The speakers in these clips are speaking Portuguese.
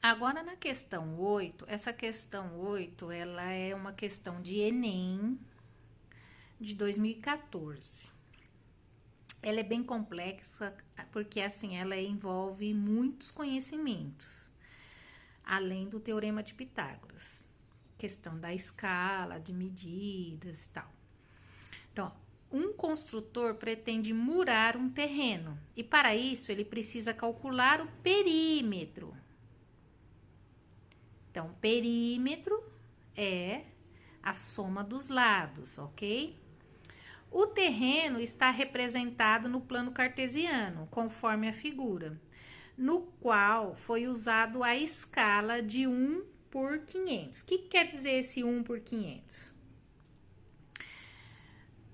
Agora, na questão 8, essa questão 8, ela é uma questão de Enem de 2014. Ela é bem complexa, porque assim, ela envolve muitos conhecimentos, além do Teorema de Pitágoras, questão da escala, de medidas e tal. Então, um construtor pretende murar um terreno, e para isso ele precisa calcular o perímetro. Então, perímetro é a soma dos lados, ok? O terreno está representado no plano cartesiano, conforme a figura, no qual foi usado a escala de 1 por 500. O que quer dizer esse 1 por 500?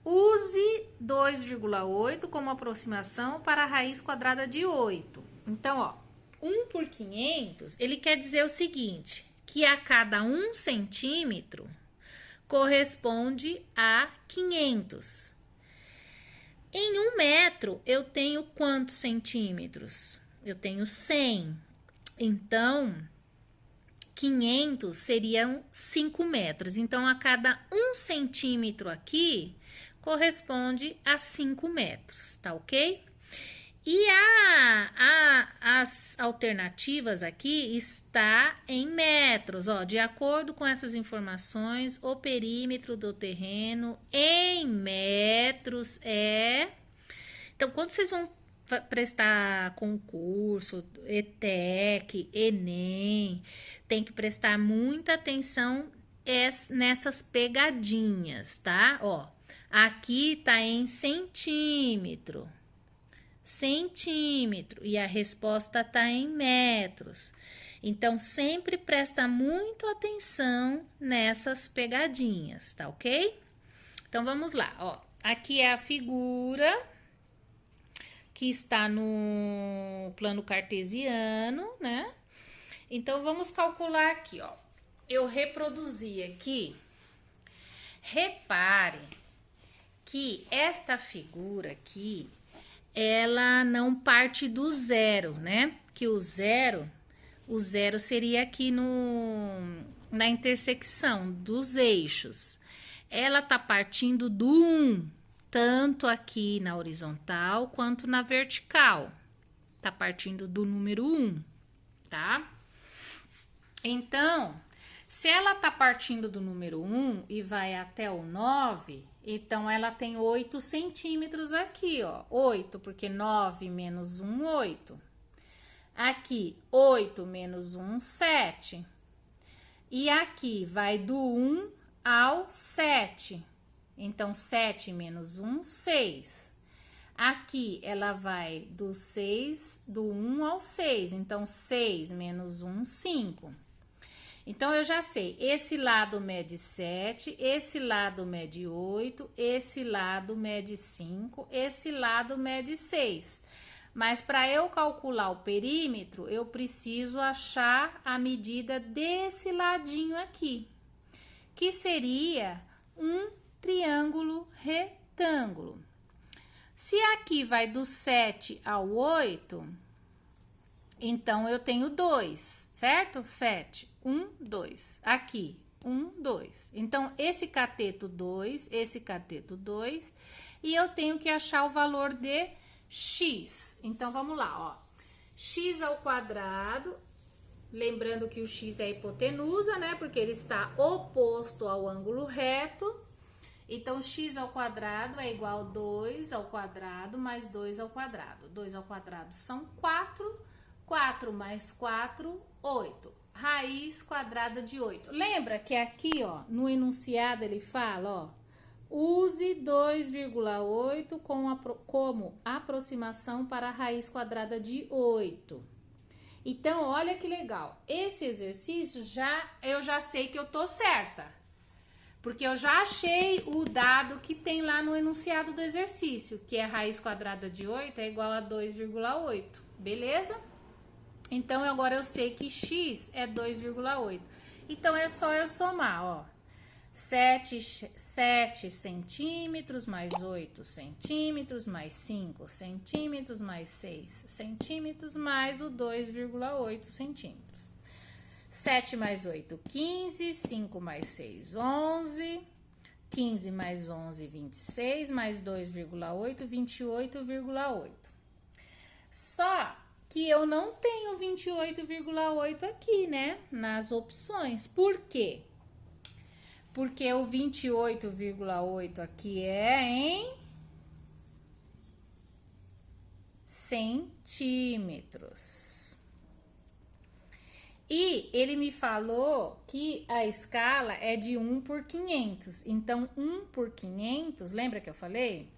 Use 2,8 como aproximação para a raiz quadrada de 8. Então, ó, 1 por 500, ele quer dizer o seguinte, que a cada 1 centímetro corresponde a 500. Em 1 metro, eu tenho quantos centímetros? Eu tenho 100. Então, 500 seriam 5 metros. Então, a cada 1 centímetro aqui, corresponde a 5 metros, tá ok? E as alternativas aqui está em metros, ó, de acordo com essas informações, o perímetro do terreno em metros é... Então, quando vocês vão prestar concurso, ETEC, Enem, tem que prestar muita atenção nessas pegadinhas, tá? Ó, aqui tá em centímetro, e a resposta tá em metros. Então, sempre presta muito atenção nessas pegadinhas, tá ok? Então, vamos lá, ó. Aqui é a figura que está no plano cartesiano, né? Então, vamos calcular aqui, ó. Eu reproduzi aqui. Repare que esta figura aqui, ela não parte do zero, né? Que o zero seria aqui na intersecção dos eixos. Ela tá partindo do 1, tanto aqui na horizontal quanto na vertical. Tá partindo do número 1, tá? Então, se ela tá partindo do número 1 e vai até o 9, então ela tem 8 centímetros aqui, ó. 8, porque 9 menos 1, 8. Aqui, 8 menos 1, 7. E aqui vai do 1 ao 7. Então, 7 menos 1, 6. Aqui, ela vai do 1 ao 6. Então, 6 menos 1, 5. Então, eu já sei, esse lado mede 7, esse lado mede 8, esse lado mede 5, esse lado mede 6. Mas, para eu calcular o perímetro, eu preciso achar a medida desse ladinho aqui, que seria um triângulo retângulo. Se aqui vai do 7 ao 8, então eu tenho 2, certo? 7, 1, 2. Aqui, 1, 2. Então, esse cateto 2, esse cateto 2, e eu tenho que achar o valor de x. Então, vamos lá, ó. X ao quadrado, lembrando que o x é a hipotenusa, né? Porque ele está oposto ao ângulo reto. Então, x ao quadrado é igual a 2 ao quadrado mais 2 ao quadrado. 2 ao quadrado são 4, 4 mais 4, 8. Raiz quadrada de 8. Lembra que aqui, ó, no enunciado ele fala, ó, use 2,8 como aproximação para a raiz quadrada de 8. Então, olha que legal. Esse exercício eu já sei que eu tô certa. Porque eu já achei o dado que tem lá no enunciado do exercício, que é a raiz quadrada de 8 é igual a 2,8, beleza? Então, agora eu sei que x é 2,8. Então, é só eu somar, ó. 7 centímetros mais 8 centímetros mais 5 centímetros mais 6 centímetros mais o 2,8 centímetros. 7 mais 8, 15. 5 mais 6, 11. 15 mais 11, 26. Mais 2,8, 28,8. Só que eu não tenho 28,8 aqui, né? Nas opções. Por quê? Porque o 28,8 aqui é em centímetros. E ele me falou que a escala é de 1 por 500. Então, 1 por 500, lembra que eu falei?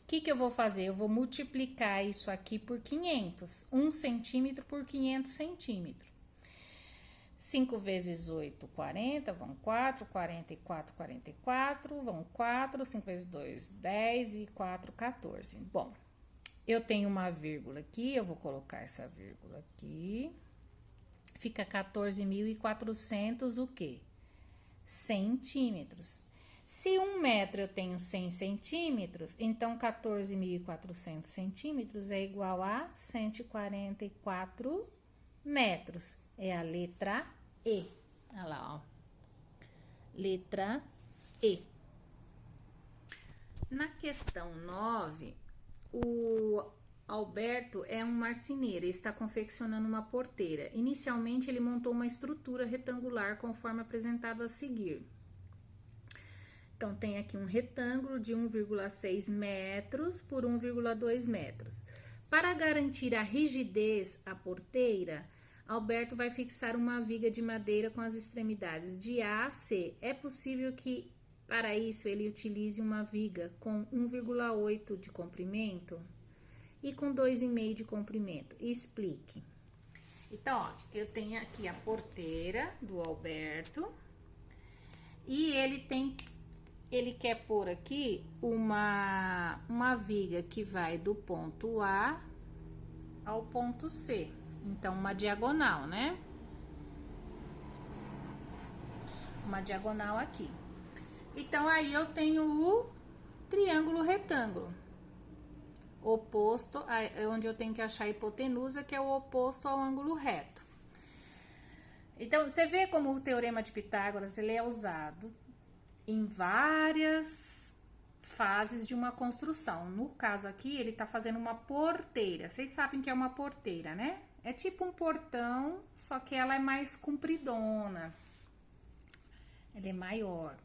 O que eu vou fazer? Eu vou multiplicar isso aqui por 500. 1 centímetro por 500 centímetros. 5 vezes 8, 40, vão 4, 44, 44, vão 4, 5 vezes 2, 10 e 4, 14. Bom, eu tenho uma vírgula aqui, eu vou colocar essa vírgula aqui. Fica 14.400 o quê? Centímetros. Se 1 metro eu tenho 100 centímetros, então 14.400 centímetros é igual a 144 metros. É a letra E. Olha lá, ó. Letra E. Na questão 9, o Alberto é um marceneiro e está confeccionando uma porteira. Inicialmente, ele montou uma estrutura retangular conforme apresentado a seguir. Então, tem aqui um retângulo de 1,6 metros por 1,2 metros. Para garantir a rigidez à porteira, Alberto vai fixar uma viga de madeira com as extremidades de A a C. É possível que, para isso, ele utilize uma viga com 1,8 de comprimento e com 2,5 de comprimento. Explique. Então, ó, eu tenho aqui a porteira do Alberto e ele quer pôr aqui uma viga que vai do ponto A ao ponto C. Então, uma diagonal, né? Uma diagonal aqui. Então, aí eu tenho o triângulo retângulo. Oposto, onde eu tenho que achar a hipotenusa, que é o oposto ao ângulo reto. Então, você vê como o teorema de Pitágoras, ele é usado em várias fases de uma construção. No caso aqui, ele tá fazendo uma porteira. Vocês sabem que é uma porteira, né? É tipo um portão, só que ela é mais compridona. Ela é maior.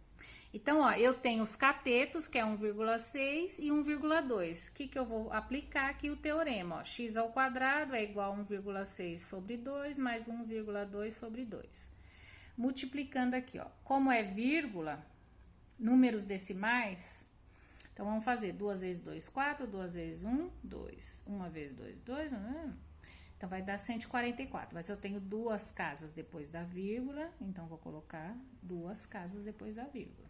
Então, ó, eu tenho os catetos, que é 1,6 e 1,2. O que eu vou aplicar aqui o teorema? Ó, x ao quadrado é igual a 1,6 sobre 2 mais 1,2 sobre 2. Multiplicando aqui, ó. Como é vírgula, números decimais, então vamos fazer 2 vezes 2, 4, 2 vezes 1, 2. 1 vezes 2, 2, então vai dar 144. Mas eu tenho duas casas depois da vírgula, então vou colocar duas casas depois da vírgula.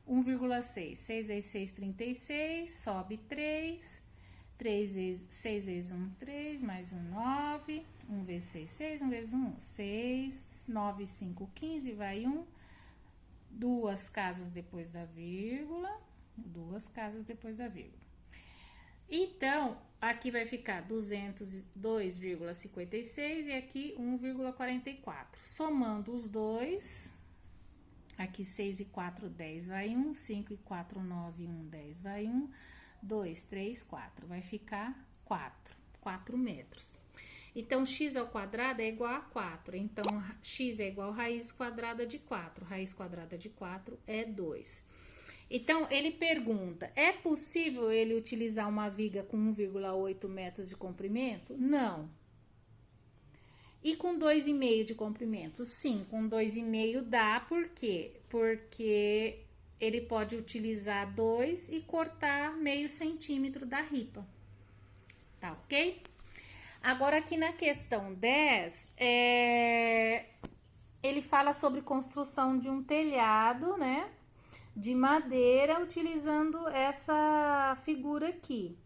1,6, 6 vezes 6, 36, sobe 3. 6 vezes 1, 3, mais 1, 9. 1 vezes 6, 6, 1 vezes 1, 6. 9, 5, 15, vai 1. Duas casas depois da vírgula. Duas casas depois da vírgula. Então, aqui vai ficar 202,56 e aqui 1,44. Somando os dois, aqui 6 e 4, 10 vai 1, 5 e 4, 9, 1, 10 vai 1, 2, 3, 4, vai ficar 4 metros. Então, x ao quadrado é igual a 4, então x é igual a raiz quadrada de 4, raiz quadrada de 4 é 2. Então, ele pergunta, é possível ele utilizar uma viga com 1,8 metros de comprimento? Não. E com 2,5 de comprimento? Sim, com 2,5 dá, por quê? Porque ele pode utilizar 2 e cortar meio centímetro da ripa. Tá ok? Agora, aqui na questão 10, ele fala sobre construção de um telhado, né? De madeira, utilizando essa figura aqui.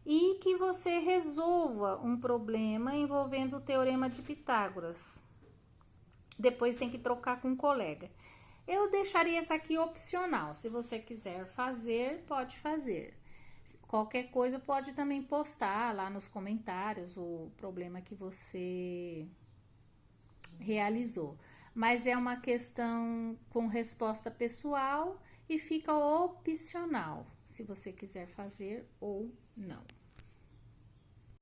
E que você resolva um problema envolvendo o teorema de Pitágoras. Depois tem que trocar com um colega. Eu deixaria essa aqui opcional. Se você quiser fazer, pode fazer. Qualquer coisa pode também postar lá nos comentários o problema que você realizou. Mas é uma questão com resposta pessoal e fica opcional, se você quiser fazer ou não.